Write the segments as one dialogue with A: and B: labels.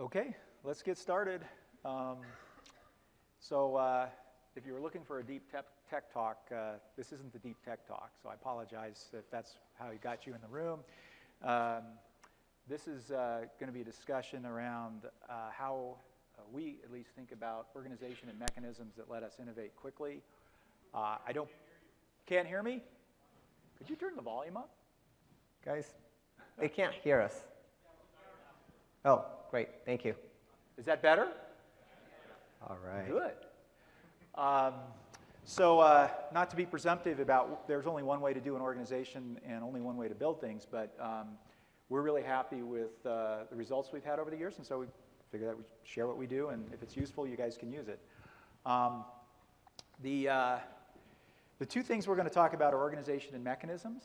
A: Okay, let's get started. If you were looking for a deep tech talk, this isn't the deep tech talk, so I apologize if that's how it got you in the room. This is going to be a discussion around how we at least think about organization and mechanisms that let us innovate quickly. Can't hear me? Could you turn the volume up?
B: Guys, they can't hear us. Oh, great. Thank you.
A: Is that better?
B: All right.
A: Good. Not to be presumptive about there's only one way to do an organization and only one way to build things, but we're really happy with the results we've had over the years, and so we figured that we'd share what we do, and if it's useful, you guys can use it. The two things we're going to talk about are organization and mechanisms,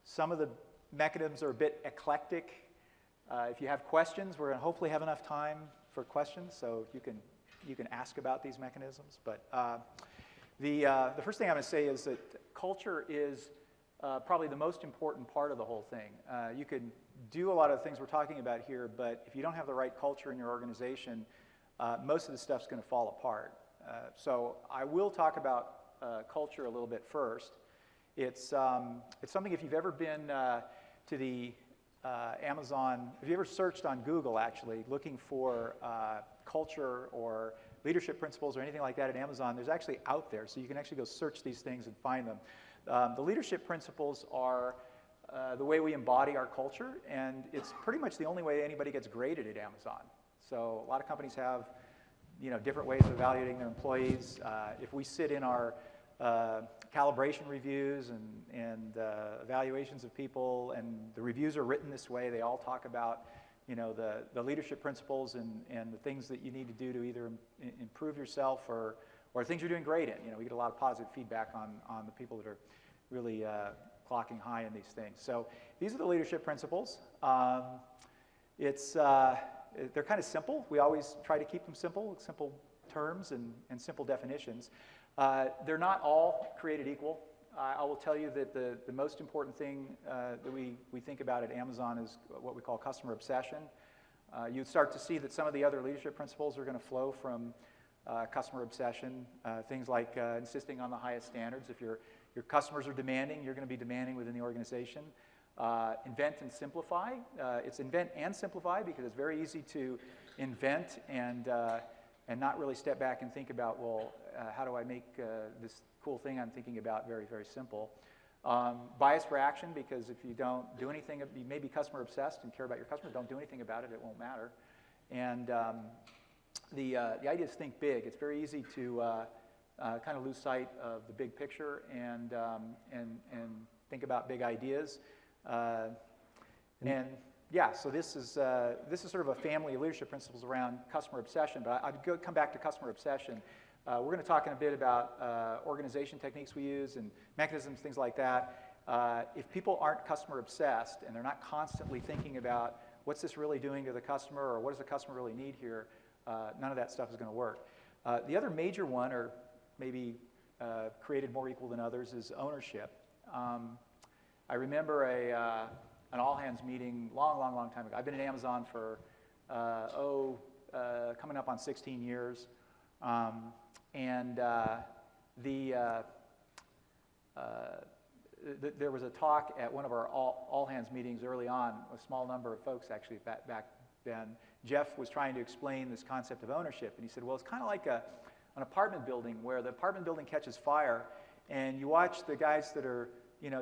A: some of the mechanisms are a bit eclectic. If you have questions, we're going to hopefully have enough time for questions, so you can ask about these mechanisms. But the first thing I'm going to say is that culture is probably the most important part of the whole thing. You can do a lot of the things we're talking about here, but if you don't have the right culture in your organization, most of the stuff's going to fall apart. So I will talk about culture a little bit first. It's something, if you've ever been to the Amazon, if you ever searched on Google, actually, looking for culture or leadership principles or anything like that at Amazon, there's actually out there, so you can actually go search these things and find them. The leadership principles are the way we embody our culture, and it's pretty much the only way anybody gets graded at Amazon. So a lot of companies have different ways of evaluating their employees. If we sit in our calibration reviews and evaluations of people, and the reviews are written this way, they all talk about the leadership principles and the things that you need to do to either improve yourself or things you're doing great in. We get a lot of positive feedback on the people that are really clocking high in these things. So these are the leadership principles. They're kind of simple. We always try to keep them simple terms and simple definitions. They're not all created equal. I will tell you that the most important thing that we think about at Amazon is what we call customer obsession. You start to see that some of the other leadership principles are going to flow from customer obsession. Things like insisting on the highest standards. If your customers are demanding, you're going to be demanding within the organization. Invent and simplify. It's invent and simplify because it's very easy to invent and not really step back and think about, well, how do I make this cool thing I'm thinking about very, very simple. Bias for action, because if you don't do anything, you may be customer obsessed and care about your customer, don't do anything about it, it won't matter. And the idea is think big. It's very easy to kind of lose sight of the big picture and think about big ideas. So this is sort of a family of leadership principles around customer obsession, but I'd come back to customer obsession. We're going to talk in a bit about organization techniques we use and mechanisms, things like that. If people aren't customer obsessed and they're not constantly thinking about what's this really doing to the customer or what does the customer really need here, none of that stuff is going to work. The other major one, or maybe created more equal than others, is ownership. I remember an all-hands meeting long time ago. I've been at Amazon for, coming up on 16 years. There was a talk at one of our all-hands meetings early on, a small number of folks actually back then. Jeff was trying to explain this concept of ownership, and he said, well, it's kind of like an apartment building where the apartment building catches fire, and you watch the guys that are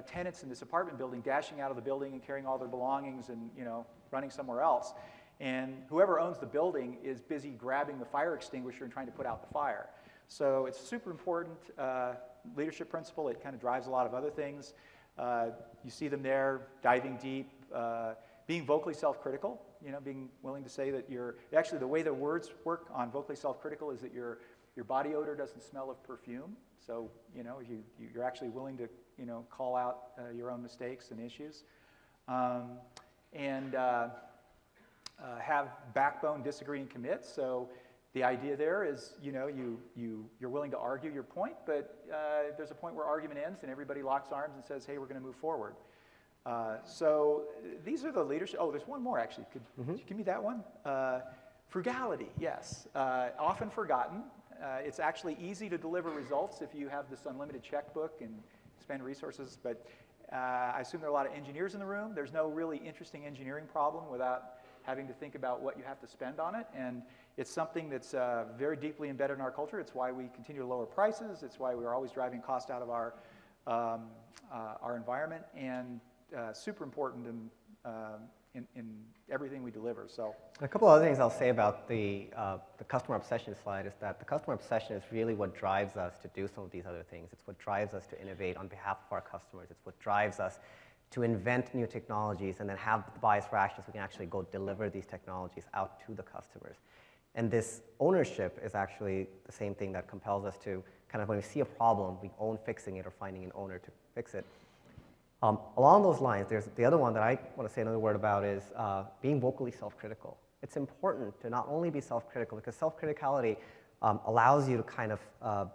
A: tenants in this apartment building dashing out of the building and carrying all their belongings and running somewhere else. And whoever owns the building is busy grabbing the fire extinguisher and trying to put out the fire. So it's a super important leadership principle. It kind of drives a lot of other things. You see them there, diving deep, being vocally self-critical, being willing to say that actually the way the words work on vocally self-critical is that your body odor doesn't smell of perfume. So, you're actually willing to, call out your own mistakes and issues. Have backbone, disagree, and commit. So the idea there is, you're willing to argue your point, but there's a point where argument ends and everybody locks arms and says, hey, we're going to move forward. So these are the leadership. Oh, there's one more actually. Could you give me that one? Frugality, yes. Often forgotten. It's actually easy to deliver results if you have this unlimited checkbook and spend resources, but I assume there are a lot of engineers in the room. There's no really interesting engineering problem without having to think about what you have to spend on it, and it's something that's very deeply embedded in our culture. It's why we continue to lower prices. It's why we're always driving cost out of our environment, and super important in everything we deliver. So
B: a couple of other things I'll say about the customer obsession slide is that the customer obsession is really what drives us to do some of these other things. It's what drives us to innovate on behalf of our customers. It's what drives us to invent new technologies and then have the bias for action so we can actually go deliver these technologies out to the customers. And this ownership is actually the same thing that compels us to kind of, when we see a problem, we own fixing it or finding an owner to fix it. Along those lines, there's the other one that I want to say another word about is being vocally self-critical. It's important to not only be self-critical, because self-criticality allows you to kind of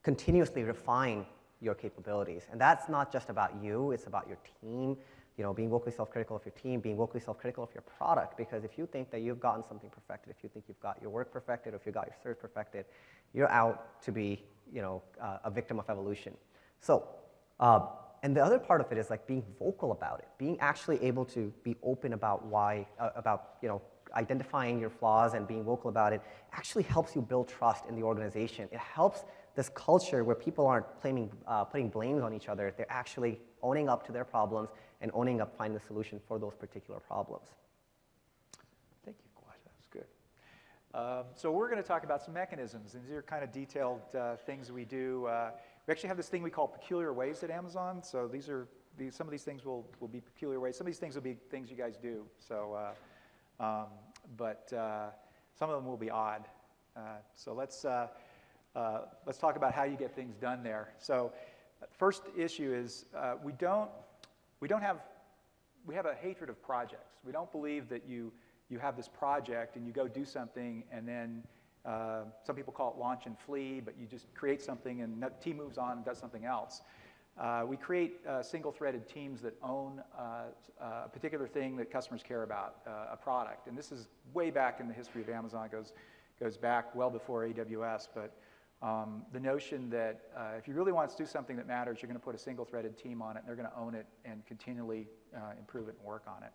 B: continuously refine your capabilities. And that's not just about you, it's about your team. You know, being vocally self-critical of your team, being vocally self-critical of your product, because if you think that you've gotten something perfected, if you think you've got your work perfected, or if you've got your search perfected, you're out to be, you know, a victim of evolution. So, and the other part of it is like being vocal about it, being actually able to be open about why, you know, identifying your flaws and being vocal about it actually helps you build trust in the organization. It helps this culture where people aren't putting blames on each other. They're actually owning up to their problems and owning up, finding the solution for those particular problems.
A: Thank you, Kwaj. That's good. So we're going to talk about some mechanisms, and these are kind of detailed things we do. We actually have this thing we call peculiar ways at Amazon. So some of these things will be peculiar ways. Some of these things will be things you guys do. So, but some of them will be odd. So let's talk about how you get things done there. So, first issue is we have a hatred of projects. We don't believe that you have this project and you go do something and then some people call it launch and flee, but you just create something and the team moves on and does something else. We create single-threaded teams that own a particular thing that customers care about, a product. And this is way back in the history of Amazon. It goes back well before AWS, but the notion that if you really want to do something that matters, you're going to put a single-threaded team on it, and they're going to own it and continually improve it and work on it.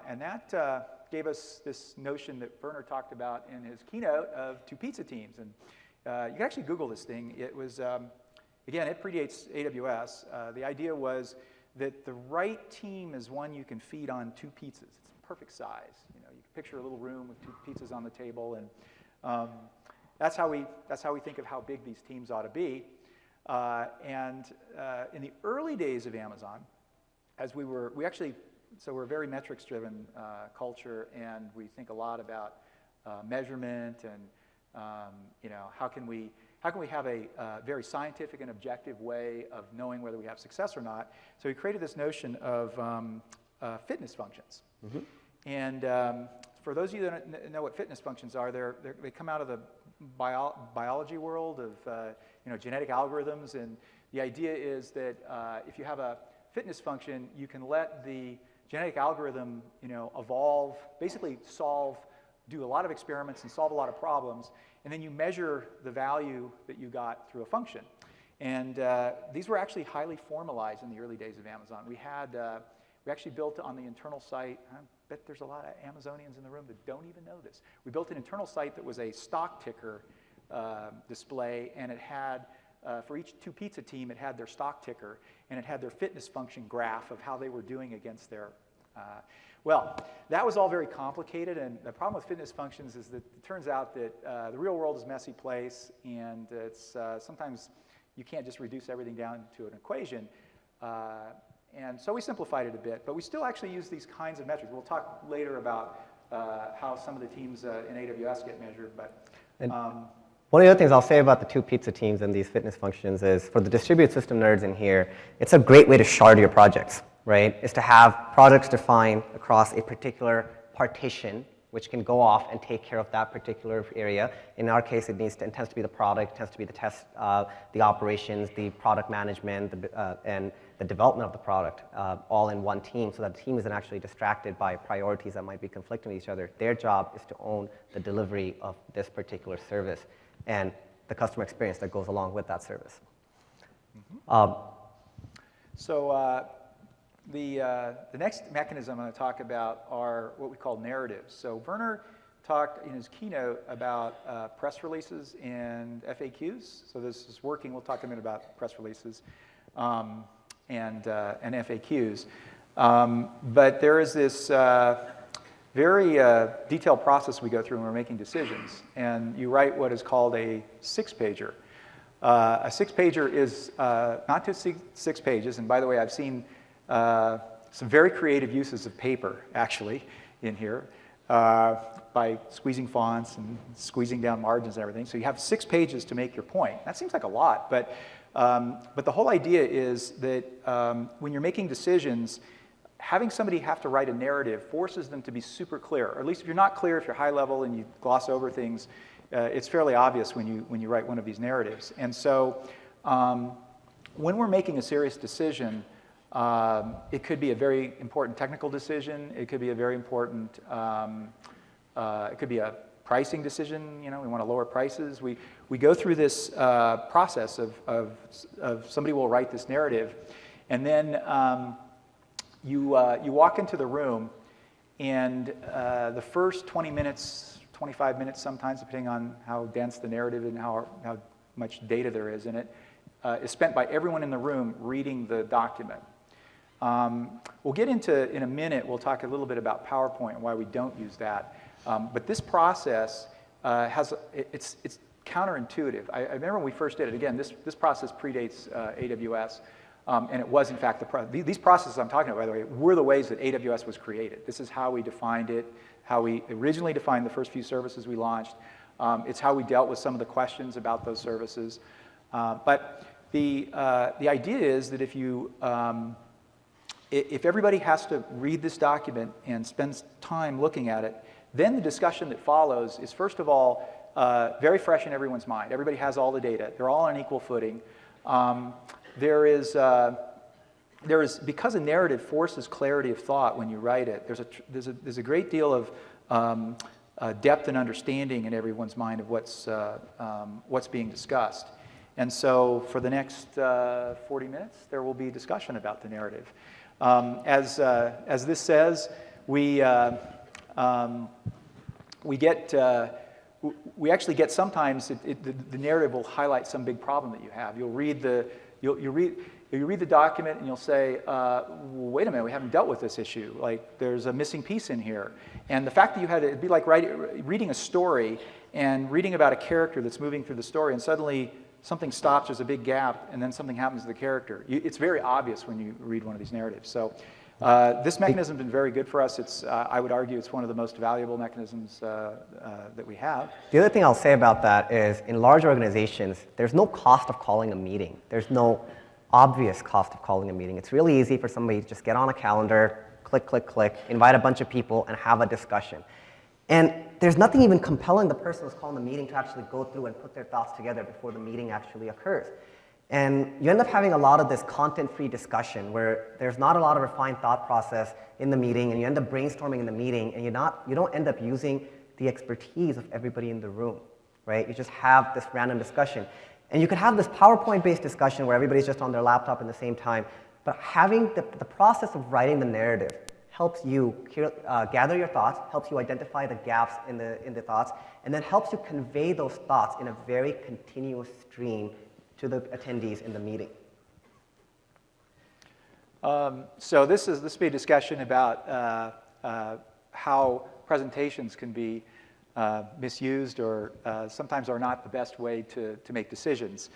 A: And that gave us this notion that Werner talked about in his keynote of 2 pizza teams. And you can actually Google this thing. It was, again, it predates AWS. The idea was that the right team is one you can feed on 2 pizzas. It's perfect size. You know, you can picture a little room with 2 pizzas on the table, and that's how we think of how big these teams ought to be. And in the early days of Amazon, so we're a very metrics-driven culture, and we think a lot about measurement and you know, how can we have a very scientific and objective way of knowing whether we have success or not. So we created this notion of fitness functions. Mm-hmm. And for those of you that know what fitness functions are, they come out of the biology world of you know, genetic algorithms, and the idea is that if you have a fitness function, you can let the genetic algorithm, you know, evolve, basically do a lot of experiments and solve a lot of problems, and then you measure the value that you got through a function. And these were actually highly formalized in the early days of Amazon. We actually built on the internal site. I bet there's a lot of Amazonians in the room that don't even know this. We built an internal site that was a stock ticker display, and it had, for each 2 pizza team, it had their stock ticker, and it had their fitness function graph of how they were doing against their, well, that was all very complicated, and the problem with fitness functions is that it turns out that the real world is a messy place, and it's sometimes you can't just reduce everything down to an equation. And so we simplified it a bit, but we still actually use these kinds of metrics. We'll talk later about how some of the teams in AWS get measured, but
B: one of the other things I'll say about the 2 pizza teams and these fitness functions is, for the distributed system nerds in here, it's a great way to shard your projects, right? Is to have projects defined across a particular partition, which can go off and take care of that particular area. In our case, it tends to be the product, it tends to be the test, the operations, the product management, and the development of the product all in one team so that the team isn't actually distracted by priorities that might be conflicting with each other. Their job is to own the delivery of this particular service and the customer experience that goes along with that service.
A: So the next mechanism I'm going to talk about are what we call narratives. So Werner talked in his keynote about press releases and FAQs. So this is working. We'll talk a minute about press releases and FAQs. But there is this very detailed process we go through when we're making decisions. And you write what is called a 6-pager. A 6-pager is not just 6 pages. And by the way, I've seen some very creative uses of paper, actually, in here. By squeezing fonts and squeezing down margins and everything. So you have 6 pages to make your point. That seems like a lot, but the whole idea is that when you're making decisions, having somebody have to write a narrative forces them to be super clear. Or at least if you're not clear, if you're high level and you gloss over things, it's fairly obvious when you write one of these narratives. And so when we're making a serious decision, it could be a very important technical decision. It could be a very important, it could be a pricing decision. You know, we want to lower prices. We go through this process of somebody will write this narrative, and then you walk into the room, and the first 20 minutes, 25 minutes sometimes, depending on how dense the narrative and how much data there is in it, is spent by everyone in the room reading the document. We'll get into, in a minute, we'll talk a little bit about PowerPoint and why we don't use that. But this process it's counterintuitive. I remember when we first did it, again, this process predates AWS, and it was in fact these processes I'm talking about, by the way, were the ways that AWS was created. This is how we defined it, how we originally defined the first few services we launched. It's how we dealt with some of the questions about those services. But the idea is that if everybody has to read this document and spends time looking at it, then the discussion that follows is, first of all, very fresh in everyone's mind. Everybody has all the data. They're all on equal footing. There is, because a narrative forces clarity of thought when you write it, there's a great deal of depth and understanding in everyone's mind of what's being discussed. And so for the next 40 minutes, there will be discussion about the narrative. As this says, we actually get sometimes the narrative will highlight some big problem that you have. You'll read the document and you'll say, wait a minute, we haven't dealt with this issue. Like there's a missing piece in here. And the fact that you had it'd be like reading a story and reading about a character that's moving through the story, and suddenly something stops, there's a big gap, and then something happens to the character. It's very obvious when you read one of these narratives. So this mechanism has been very good for us. I would argue it's one of the most valuable mechanisms that we have.
B: The other thing I'll say about that is in large organizations, there's no cost of calling a meeting. There's no obvious cost of calling a meeting. It's really easy for somebody to just get on a calendar, click, click, click, invite a bunch of people, and have a discussion. And there's nothing even compelling the person who's calling the meeting to actually go through and put their thoughts together before the meeting actually occurs. And you end up having a lot of this content-free discussion where there's not a lot of refined thought process in the meeting, and you end up brainstorming in the meeting, and you don't end up using the expertise of everybody in the room, right? You just have this random discussion. And you can have this PowerPoint-based discussion where everybody's just on their laptop at the same time, but having the process of writing the narrative helps you gather your thoughts, helps you identify the gaps in the thoughts, and then helps you convey those thoughts in a very continuous stream to the attendees in the meeting.
A: So this will be a discussion about how presentations can be misused or sometimes are not the best way to make decisions.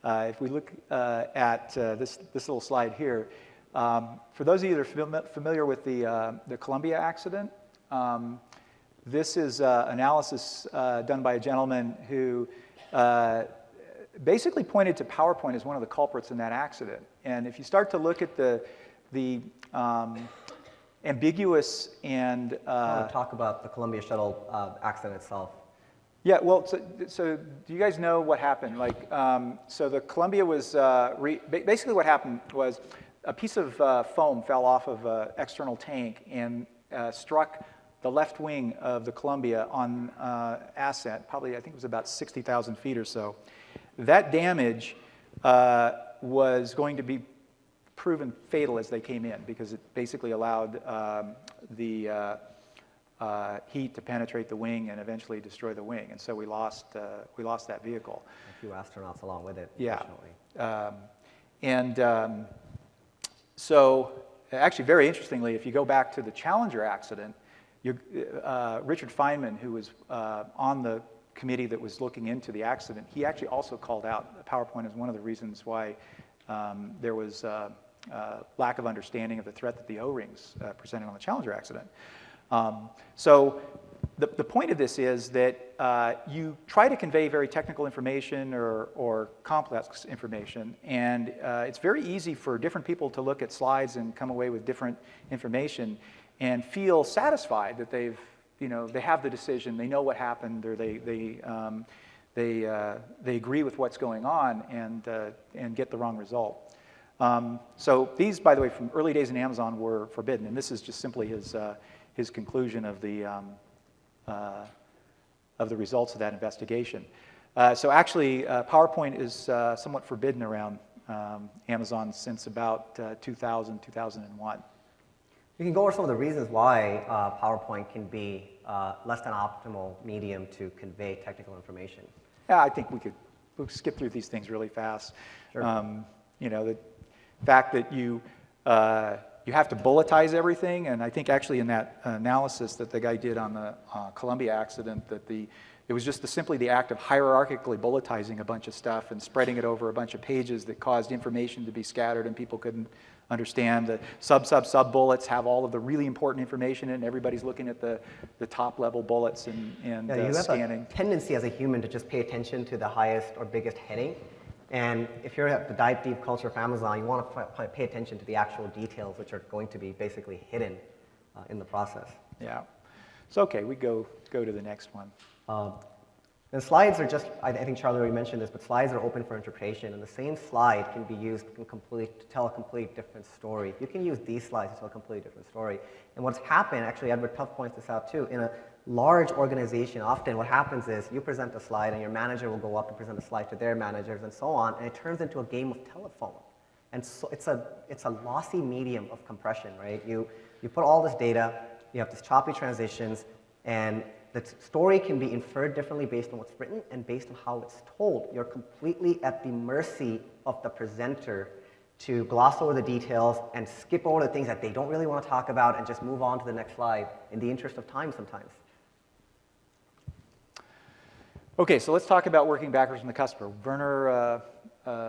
A: If we look at this little slide here, for those of you that are familiar with the Columbia accident, this is analysis done by a gentleman who basically pointed to PowerPoint as one of the culprits in that accident. And if you start to look at the ambiguous and
B: I want to talk about the Columbia shuttle accident itself.
A: Yeah, well, so do you guys know what happened? Like, so the Columbia was basically what happened was a piece of foam fell off of an external tank and struck the left wing of the Columbia on ascent, probably I think it was about 60,000 feet or so. That damage was going to be proven fatal as they came in because it basically allowed the heat to penetrate the wing and eventually destroy the wing. And so we lost that vehicle.
B: A few astronauts along with it,
A: yeah.
B: Unfortunately.
A: So actually, very interestingly, if you go back to the Challenger accident, Richard Feynman, who was on the committee that was looking into the accident, he actually also called out PowerPoint as one of the reasons why there was lack of understanding of the threat that the O-rings presented on the Challenger accident. So the point of this is that you try to convey very technical information or complex information, and it's very easy for different people to look at slides and come away with different information and feel satisfied that they have the decision, they know what happened, or they agree with what's going on and get the wrong result. So these, by the way, from early days in Amazon were forbidden, and this is just simply his conclusion of the results of that investigation. So actually, PowerPoint is somewhat forbidden around Amazon since about 2000, 2001.
B: We can go over some of the reasons why PowerPoint can be less than optimal medium to convey technical information.
A: Yeah, I think we'll skip through these things really fast.
B: Sure.
A: The fact that you have to bulletize everything, and I think actually in that analysis that the guy did on the Columbia accident, that it was just simply the act of hierarchically bulletizing a bunch of stuff and spreading it over a bunch of pages that caused information to be scattered and people couldn't understand. The sub bullets have all of the really important information in it, and everybody's looking at the top level bullets and
B: yeah, you
A: scanning.
B: have a tendency as a human to just pay attention to the highest or biggest heading. And if you're at the dive deep culture of Amazon, you want to pay attention to the actual details, which are going to be basically hidden in the process.
A: Yeah. So okay, we go to the next one.
B: And slides are just, I think Charlie already mentioned this, but slides are open for interpretation, and the same slide can be used to tell a complete different story. You can use these slides to tell a completely different story. And what's happened, actually, Edward Tuff points this out too, in a large organization, often what happens is you present a slide and your manager will go up and present a slide to their managers and so on, and it turns into a game of telephone. And so it's a lossy medium of compression, right? You put all this data, you have these choppy transitions, and the story can be inferred differently based on what's written and based on how it's told. You're completely at the mercy of the presenter to gloss over the details and skip over the things that they don't really want to talk about and just move on to the next slide in the interest of time sometimes.
A: Okay, so let's talk about working backwards from the customer. Werner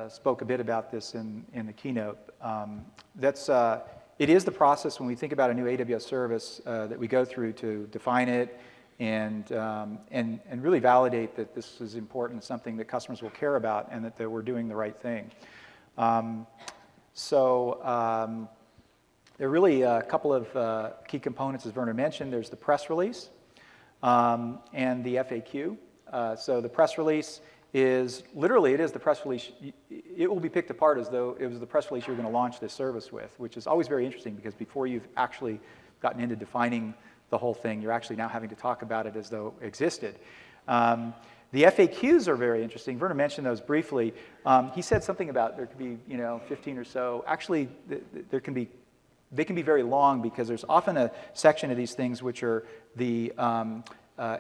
A: spoke a bit about this in the keynote. It is the process when we think about a new AWS service that we go through to define it and really validate that this is important, something that customers will care about, and that we're doing the right thing. There are really a couple of key components, as Werner mentioned. There's the press release and the FAQ. So the press release is, literally it is the press release. It will be picked apart as though it was the press release you're going to launch this service with, which is always very interesting because before you've actually gotten into defining the whole thing, you're actually now having to talk about it as though it existed. The FAQs are very interesting. Werner mentioned those briefly. He said something about there could be 15 or so. Actually, they can be very long because there's often a section of these things which are the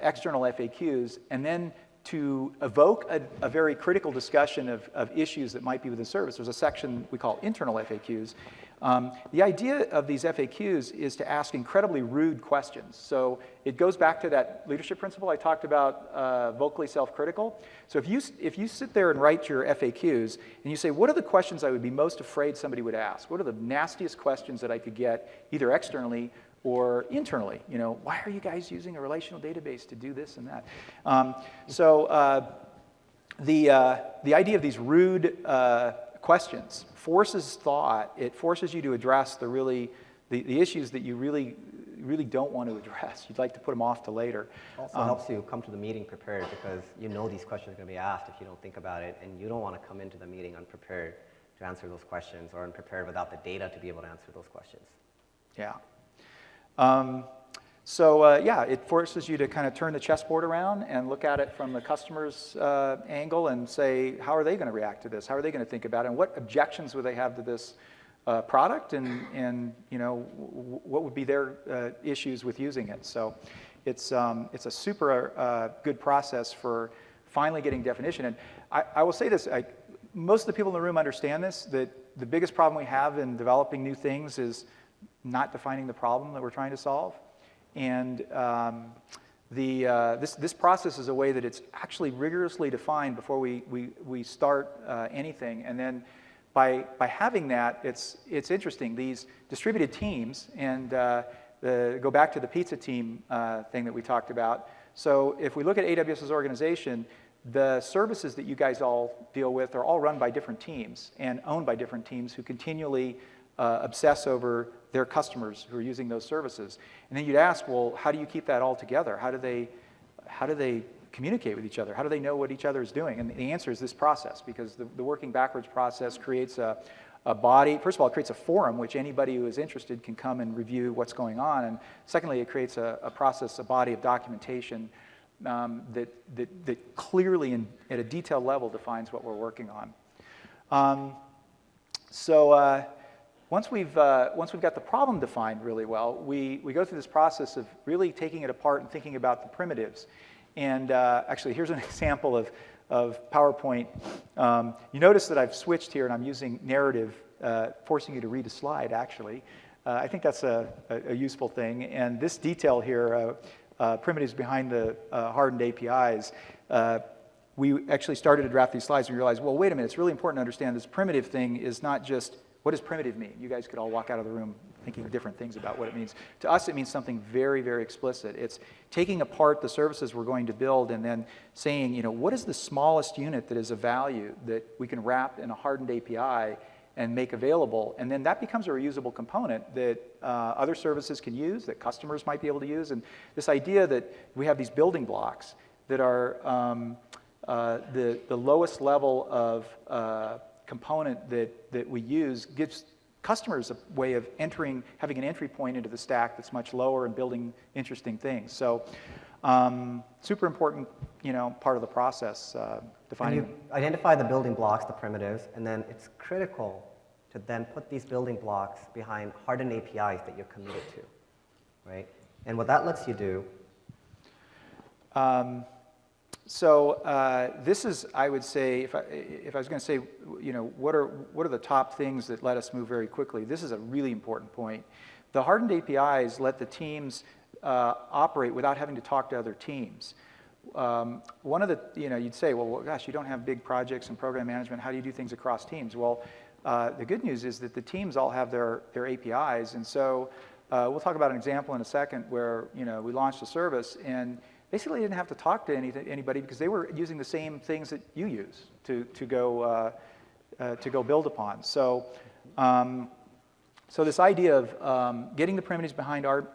A: external FAQs, and then to evoke a very critical discussion of issues that might be with the service, there's a section we call internal FAQs. The idea of these FAQs is to ask incredibly rude questions. So it goes back to that leadership principle I talked about, vocally self-critical. So if you sit there and write your FAQs and you say, what are the questions I would be most afraid somebody would ask? What are the nastiest questions that I could get either externally or internally? Why are you guys using a relational database to do this and that? The idea of these rude questions forces thought. It forces you to address the issues that you really don't want to address. You'd like to put them off to later.
B: Also helps you come to the meeting prepared because you know these questions are going to be asked if you don't think about it, and you don't want to come into the meeting unprepared. to answer those questions or unprepared without the data to be able to answer those questions.
A: Yeah. Yeah, it forces you to kind of turn the chessboard around and look at it from the customer's angle and say, how are they going to react to this? How are they going to think about it? And what objections would they have to this product? And you know, what would be their issues with using it? So it's a super good process for finally getting definition. And I will say this, most of the people in the room understand this, that the biggest problem we have in developing new things is not defining the problem that we're trying to solve. And this process is a way that it's actually rigorously defined before we start anything. And then by having that, it's interesting. These distributed teams, and go back to the pizza team thing that we talked about. So if we look at AWS's organization, the services that you guys all deal with are all run by different teams and owned by different teams who continually obsess over their customers who are using those services. And then you'd ask, well, how do you keep that all together? How do they communicate with each other? How do they know what each other is doing? And the answer is this process, because the working backwards process creates a body. First of all, it creates a forum which anybody who is interested can come and review what's going on. And secondly, it creates a process, a body of documentation that clearly and at a detailed level defines what we're working on. Once we've got the problem defined really well, we go through this process of really taking it apart and thinking about the primitives. And actually, here's an example of PowerPoint. You notice that I've switched here and I'm using narrative, forcing you to read a slide, actually. I think that's a useful thing. And this detail here, primitives behind the hardened APIs, we actually started to draft these slides and we realized, well, wait a minute, it's really important to understand this primitive thing is not just, what does primitive mean? You guys could all walk out of the room thinking different things about what it means. To us, it means something very, very explicit. It's taking apart the services we're going to build and then saying, you know, what is the smallest unit that is of value that we can wrap in a hardened API and make available? And then that becomes a reusable component that other services can use, that customers might be able to use. And this idea that we have these building blocks that are the lowest level of component that we use gives customers a way of having an entry point into the stack that's much lower and building interesting things. So super important, you know, part of the process, defining.
B: And you identify the building blocks, the primitives, and then it's critical to then put these building blocks behind hardened APIs that you're committed to, right? And what that lets you do.
A: This is, I would say, if I was going to say, you know, what are the top things that let us move very quickly? This is a really important point. The hardened APIs let the teams operate without having to talk to other teams. One of the, you know, you'd say, well, gosh, you don't have big projects and program management. How do you do things across teams? Well, the good news is that the teams all have their APIs, and so we'll talk about an example in a second where, you know, we launched a service and basically didn't have to talk to anybody because they were using the same things that you use to go build upon. So, so this idea of getting the primitives behind our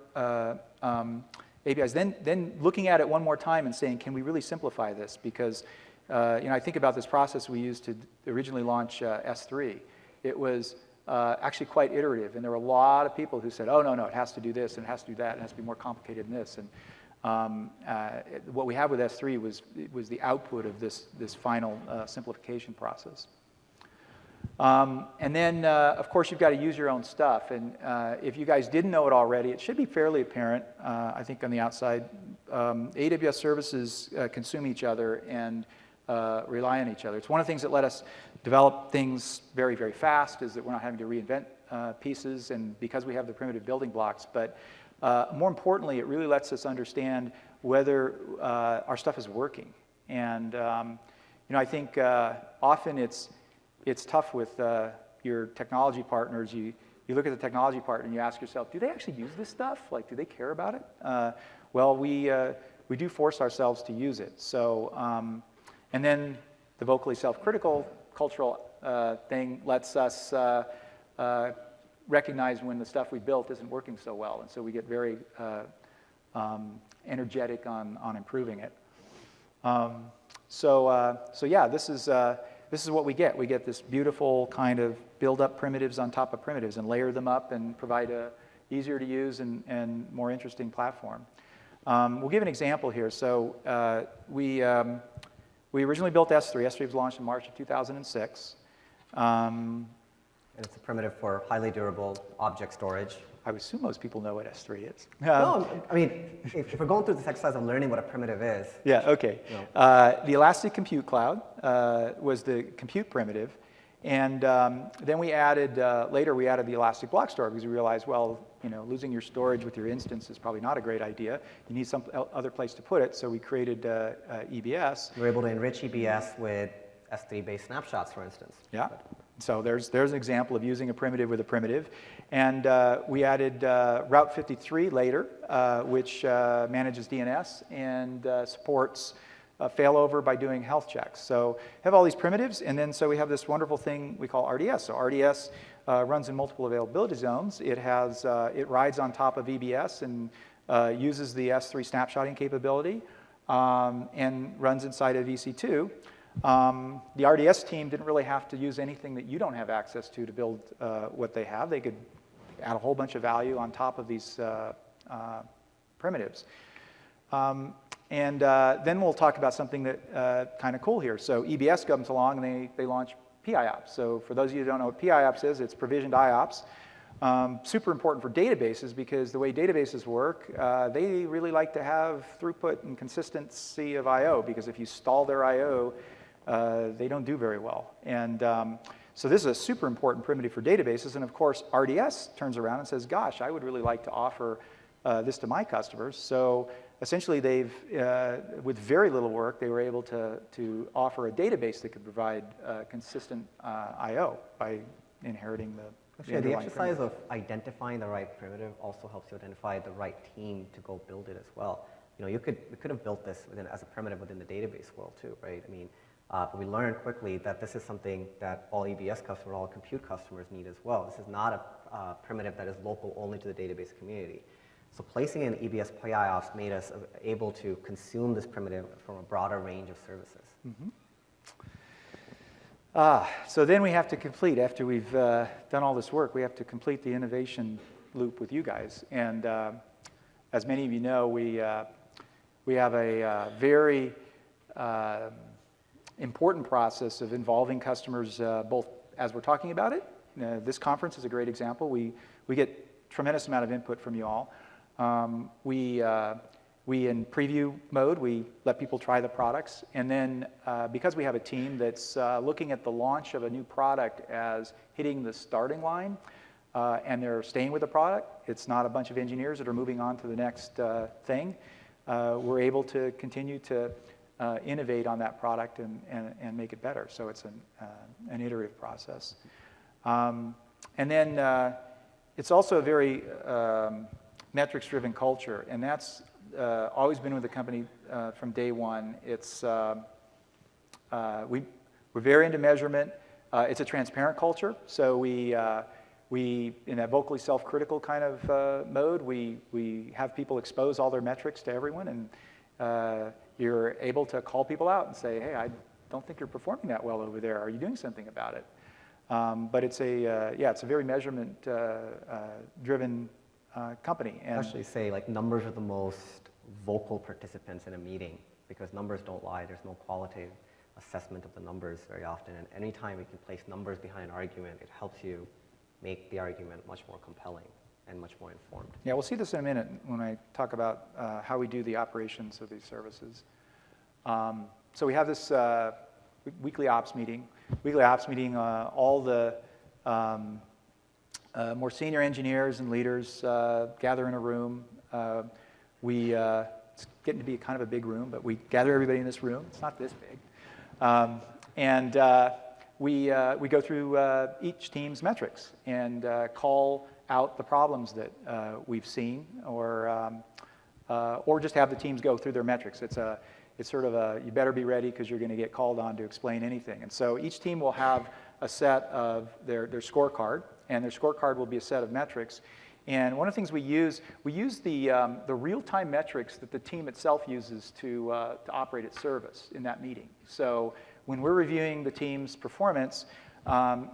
A: APIs, then looking at it one more time and saying, can we really simplify this? Because you know, I think about this process we used to originally launch S3. It was actually quite iterative, and there were a lot of people who said, oh, no, it has to do this, and it has to do that, and it has to be more complicated than this. And what we have with S3 was the output of this final simplification process. And then, of course, you've got to use your own stuff. And if you guys didn't know it already, it should be fairly apparent, I think, on the outside. AWS services consume each other and rely on each other. It's one of the things that let us develop things very, very fast, is that we're not having to reinvent pieces, and because we have the primitive building blocks. But more importantly, it really lets us understand whether our stuff is working. And you know, I think often it's tough with your technology partners. You look at the technology partner and you ask yourself, do they actually use this stuff? Like, do they care about it? Well, we do force ourselves to use it. So, and then the vocally self-critical cultural thing lets us recognize when the stuff we built isn't working so well, and so we get very energetic on improving it. So yeah, this is this is what we get. We get this beautiful kind of build up primitives on top of primitives and layer them up and provide a easier to use and more interesting platform. We'll give an example here. So we originally built S3. S3 was launched in March of 2006.
B: And it's a primitive for highly durable object storage.
A: I would assume most people know what S3 is.
B: No, I mean, if we're going through this exercise of learning what a primitive is.
A: Yeah, okay. The Elastic Compute Cloud was the compute primitive. And then we added, later we added the Elastic Block Store because we realized, well, losing your storage with your instance is probably not a great idea. You need some other place to put it, so we created EBS.
B: We're able to enrich EBS with S3-based snapshots, for instance.
A: Yeah. So there's an example of using a primitive with a primitive. And we added Route 53 later, which manages DNS and supports failover by doing health checks. So have all these primitives, and then so we have this wonderful thing we call RDS. So RDS runs in multiple availability zones. It rides on top of EBS and uses the S3 snapshotting capability and runs inside of EC2. The RDS team didn't really have to use anything that you don't have access to build what they have. They could add a whole bunch of value on top of these primitives. And then we'll talk about something that kind of cool here. So EBS comes along and they launch PIOps. So for those of you who don't know what PIOps is, it's provisioned IOPS. Super important for databases because the way databases work, they really like to have throughput and consistency of I/O because if you stall their I/O, they don't do very well. And so this is a super important primitive for databases. And of course, RDS turns around and says, gosh, I would really like to offer this to my customers. So essentially, with very little work, they were able to offer a database that could provide consistent I/O by inheriting the
B: Actually, the exercise of identifying the right primitive also helps you identify the right team to go build it as well. We could have built this as a primitive within the database world too, right? I mean, but we learned quickly that this is something that all EBS customers, all compute customers need as well. This is not a primitive that is local only to the database community. So placing in EBS PIOps made us able to consume this primitive from a broader range of services.
A: Mm-hmm. So then we have to complete, after we've done all this work, we have to complete the innovation loop with you guys. And as many of you know, we have a very important process of involving customers both as we're talking about it. This conference is a great example. We get tremendous amount of input from you all. We in preview mode, we let people try the products. And then because we have a team that's looking at the launch of a new product as hitting the starting line, and they're staying with the product, it's not a bunch of engineers that are moving on to the next thing. We're able to continue to innovate on that product and make it better. So it's an iterative process. And then it's also a very metrics-driven culture, and that's always been with the company from day one. It's we're very into measurement. It's a transparent culture, so we in that vocally self-critical kind of mode, we have people expose all their metrics to everyone, and you're able to call people out and say, hey, I don't think you're performing that well over there. Are you doing something about it? But it's it's a very measurement driven company. And
B: actually say like numbers are the most vocal participants in a meeting because numbers don't lie. There's no qualitative assessment of the numbers very often. And anytime we can place numbers behind an argument, it helps you make the argument much more compelling and much more informed. Yeah,
A: we'll see this in a minute when I talk about how we do the operations of these services. So we have this weekly ops meeting. All the more senior engineers and leaders gather in a room. It's getting to be kind of a big room, but we gather everybody in this room. It's not this big. And we go through each team's metrics and call out the problems that we've seen, or just have the teams go through their metrics. It's sort of a, you better be ready because you're going to get called on to explain anything. And so each team will have a set of their scorecard, and their scorecard will be a set of metrics. And one of the things we use the real-time metrics that the team itself uses to operate its service in that meeting. So when we're reviewing the team's performance,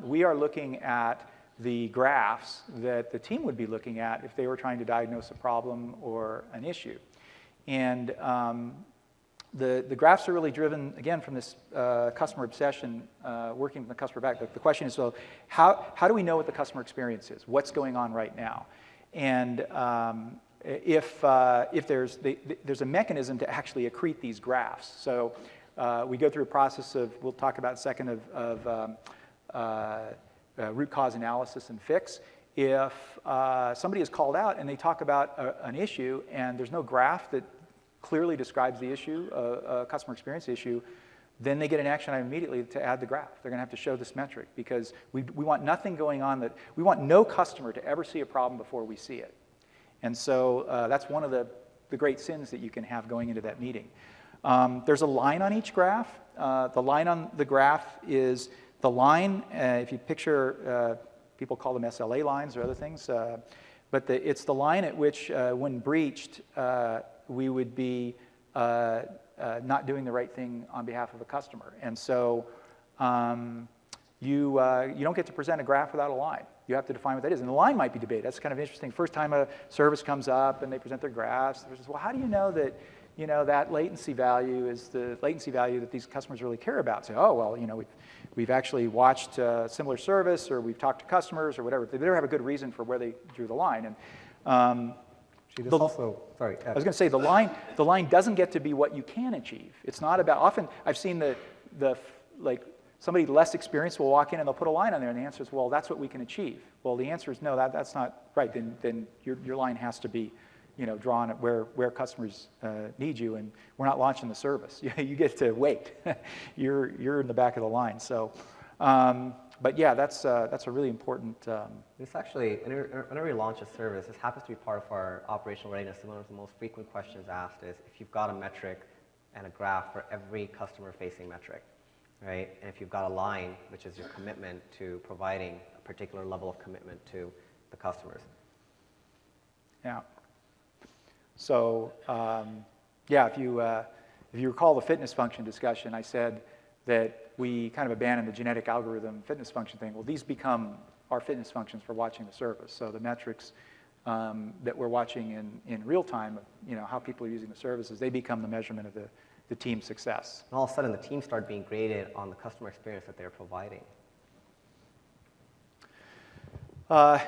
A: we are looking at the graphs that the team would be looking at if they were trying to diagnose a problem or an issue. And the graphs are really driven, again, from this customer obsession, working from the customer back. The question is, so how do we know what the customer experience is? What's going on right now? And if there's a mechanism to actually accrete these graphs. So we go through a process of, we'll talk about in a second, of root cause analysis and fix. If somebody is called out and they talk about an issue and there's no graph that clearly describes the issue, a customer experience issue, then they get an action item immediately to add the graph. They're going to have to show this metric because we want nothing going on we want no customer to ever see a problem before we see it. And so that's one of the great sins that you can have going into that meeting. There's a line on each graph. The line on the graph is the line, if you picture, people call them SLA lines or other things, but it's the line at which, when breached, we would be not doing the right thing on behalf of a customer. And so you don't get to present a graph without a line. You have to define what that is. And the line might be debated. That's kind of interesting. First time a service comes up and they present their graphs, there's well, how do you know that that latency value is the latency value that these customers really care about? So, oh, well, we've actually watched a similar service, or we've talked to customers or whatever. They better have a good reason for where they drew the line. And
B: sorry.
A: I was going to say the line doesn't get to be what you can achieve. It's not about. Often I've seen like somebody less experienced will walk in and they'll put a line on there, and the answer is, well, that's what we can achieve. Well, the answer is no, that's not right. Then your line has to be, drawn at where customers need you, and we're not launching the service. You get to wait. You're in the back of the line. So. But yeah, that's a really important.
B: This actually, whenever we launch a service, this happens to be part of our operational readiness. One of the most frequent questions asked is if you've got a metric and a graph for every customer-facing metric, right? And if you've got a line, which is your commitment to providing a particular level of commitment to the customers.
A: Yeah. So yeah, if you recall the fitness function discussion, I said that we kind of abandoned the genetic algorithm fitness function thing. Well, these become our fitness functions for watching the service. So the metrics that we're watching in real time, how people are using the services, they become the measurement of the team's success.
B: And all of a sudden, the teams start being graded on the customer experience that they're providing.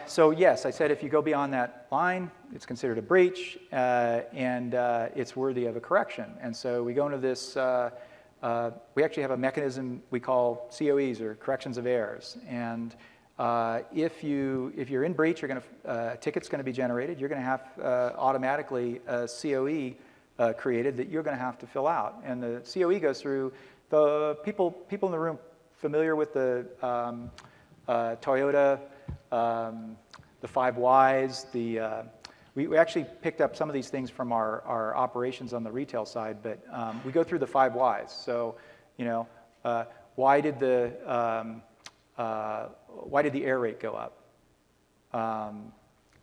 A: So yes, I said if you go beyond that line, it's considered a breach, and it's worthy of a correction. And so we go into this. We actually have a mechanism we call COEs, or corrections of errors. And if you're in breach, a ticket's going to be generated. You're going to have automatically a COE created that you're going to have to fill out. And the COE goes through the people in the room familiar with the Toyota, the 5 Whys. We actually picked up some of these things from our operations on the retail side, but we go through the 5 Whys. So, why did the error rate go up?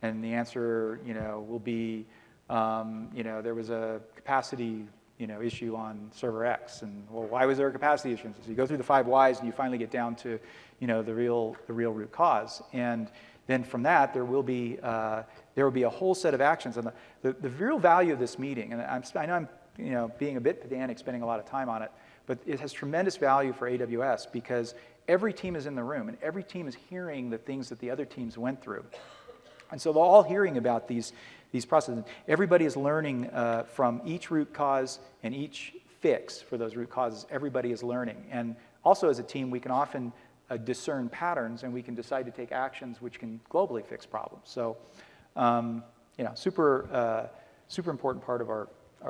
A: And the answer, will be, there was a capacity, issue on server X, and well, why was there a capacity issue? So you go through the 5 Whys, and you finally get down to, the real root cause, and then from that there will be a whole set of actions. And the real value of this meeting, and I know I'm being a bit pedantic, spending a lot of time on it, but it has tremendous value for AWS because every team is in the room and every team is hearing the things that the other teams went through. And so they're all hearing about these processes. Everybody is learning from each root cause and each fix for those root causes. Everybody is learning. And also as a team, we can often discern patterns, and we can decide to take actions which can globally fix problems. So, super important part of our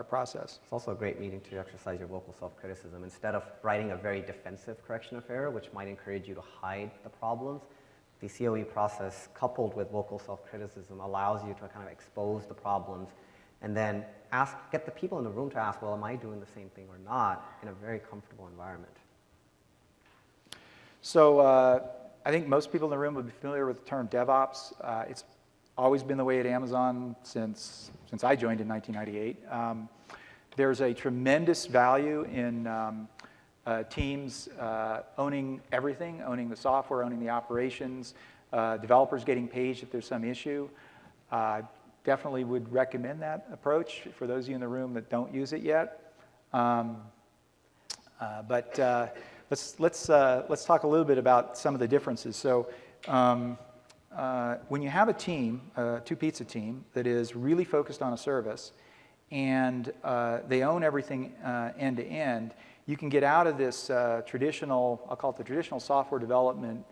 A: process.
B: It's also a great meeting to exercise your vocal self-criticism. Instead of writing a very defensive correction of error, which might encourage you to hide the problems, the COE process, coupled with vocal self-criticism, allows you to kind of expose the problems and then get the people in the room to ask, well, am I doing the same thing or not, in a very comfortable environment. So I think most people in the room would be familiar with the term DevOps. It's always been the way at Amazon since I joined in 1998. There's a tremendous value in
A: teams owning everything, owning the software, owning the operations, developers getting paged if there's some issue. Definitely would recommend that approach for those of you in the room that don't use it yet. Let's talk a little bit about some of the differences. So when you have a team, a two-pizza team, that is really focused on a service, and they own everything end to end, you can get out of this traditional, I'll call it the traditional software development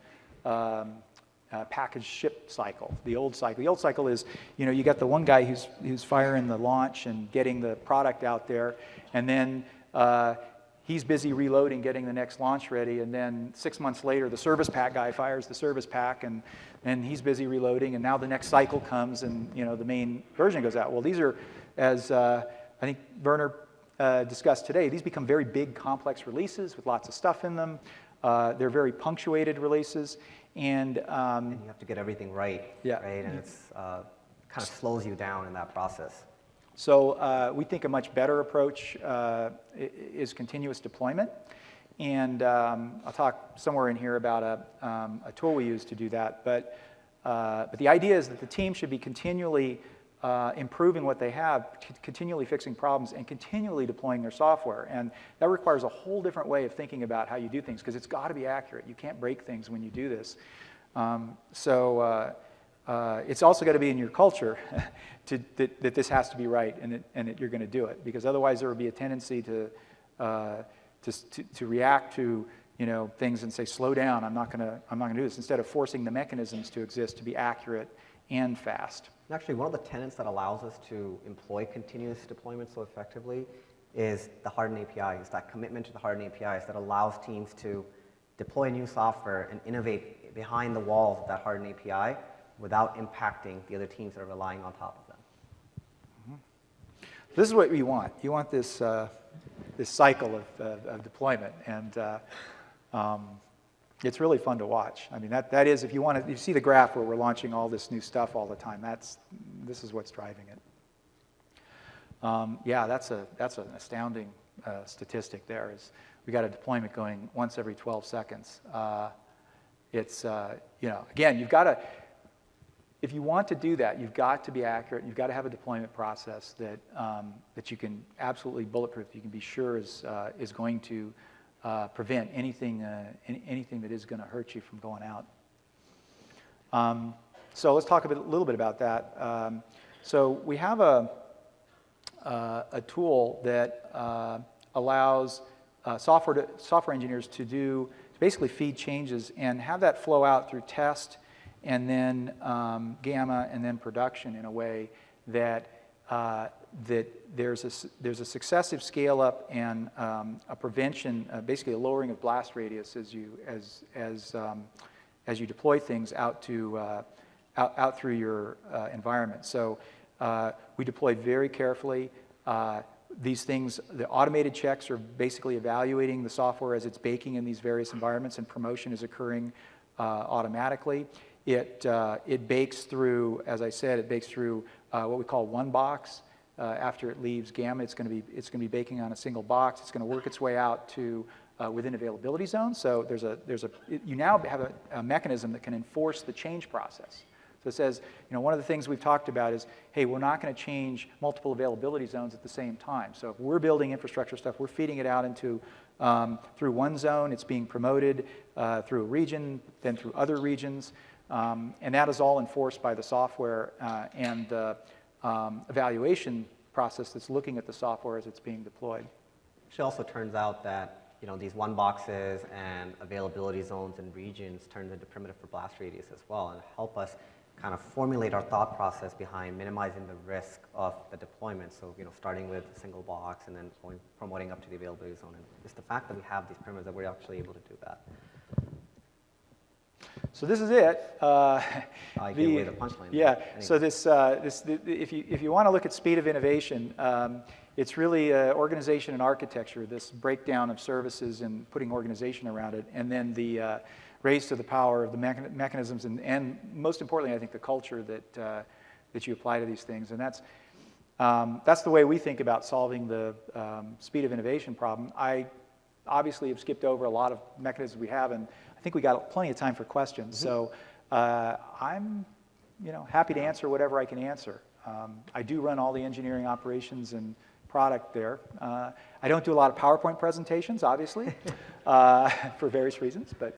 A: package ship cycle, the old cycle. The old cycle is, you got the one guy who's firing the launch and getting the product out there, and then he's busy reloading, getting the next launch ready, and then 6 months later, the service pack guy fires the service pack, and he's busy reloading, and now the next cycle comes, and the main version goes out. Well, these are, as I think Werner discussed today, these become very big, complex releases with lots of stuff in them. They're very punctuated releases, and you
B: have to get everything right,
A: yeah.
B: Right? And it's kind of slows you down in that process.
A: So we think a much better approach is continuous deployment, and I'll talk somewhere in here about a tool we use to do that. But the idea is that the team should be continually improving what they have, continually fixing problems, and continually deploying their software. And that requires a whole different way of thinking about how you do things, because it's got to be accurate. You can't break things when you do this. It's also got to be in your culture that this has to be right, and that you're going to do it, because otherwise there would be a tendency to react to things and say, slow down, I'm not going to do this, instead of forcing the mechanisms to exist to be accurate and fast.
B: Actually, one of the tenets that allows us to employ continuous deployment so effectively is the hardened APIs, that commitment to the hardened APIs that allows teams to deploy new software and innovate behind the walls of that hardened API without impacting the other teams that are relying on top of them.
A: Mm-hmm. This is what you want. You want this, this cycle of deployment, and it's really fun to watch. I mean, that is, if you want to, you see the graph where we're launching all this new stuff all the time. This is what's driving it. Yeah, that's an astounding statistic. There is, we got a deployment going once every 12 seconds. It's again, you've got to, if you want to do that, you've got to be accurate. You've got to have a deployment process that you can absolutely bulletproof. You can be sure is going to prevent anything that is going to hurt you from going out. So let's talk a little bit about that. So we have a tool that allows software engineers to basically feed changes and have that flow out through test and then gamma and then production in a way that that there's a successive scale up and a prevention, basically a lowering of blast radius as you deploy things out through your environment. So we deploy very carefully. These things, the automated checks are basically evaluating the software as it's baking in these various environments, and promotion is occurring automatically. It bakes through, as I said, it bakes through what we call one box. After it leaves gamma, it's going to be baking on a single box. It's going to work its way out to within availability zones. So you now have a mechanism that can enforce the change process. So it says, one of the things we've talked about is, hey, we're not going to change multiple availability zones at the same time. So if we're building infrastructure stuff, we're feeding it out into through one zone. It's being promoted through a region, then through other regions, and that is all enforced by the software and the evaluation process that's looking at the software as it's being deployed.
B: It also turns out that these one boxes and availability zones and regions turn into primitive for blast radius as well, and help us kind of formulate our thought process behind minimizing the risk of the deployment. So starting with a single box and then promoting up to the availability zone. And it's the fact that we have these primitives that we're actually able to do that.
A: So this is it.
B: I gave away the punchline.
A: Yeah. Anyway. So if you want to look at speed of innovation, it's really organization and architecture. This breakdown of services and putting organization around it, and then the raise to the power of the mechanisms, and most importantly, I think the culture that you apply to these things. And that's the way we think about solving the speed of innovation problem. obviously have skipped over a lot of mechanisms we have, and I think we got plenty of time for questions. So I'm happy to answer whatever I can answer. I do run all the engineering operations and product there. I don't do a lot of PowerPoint presentations, obviously, for various reasons, but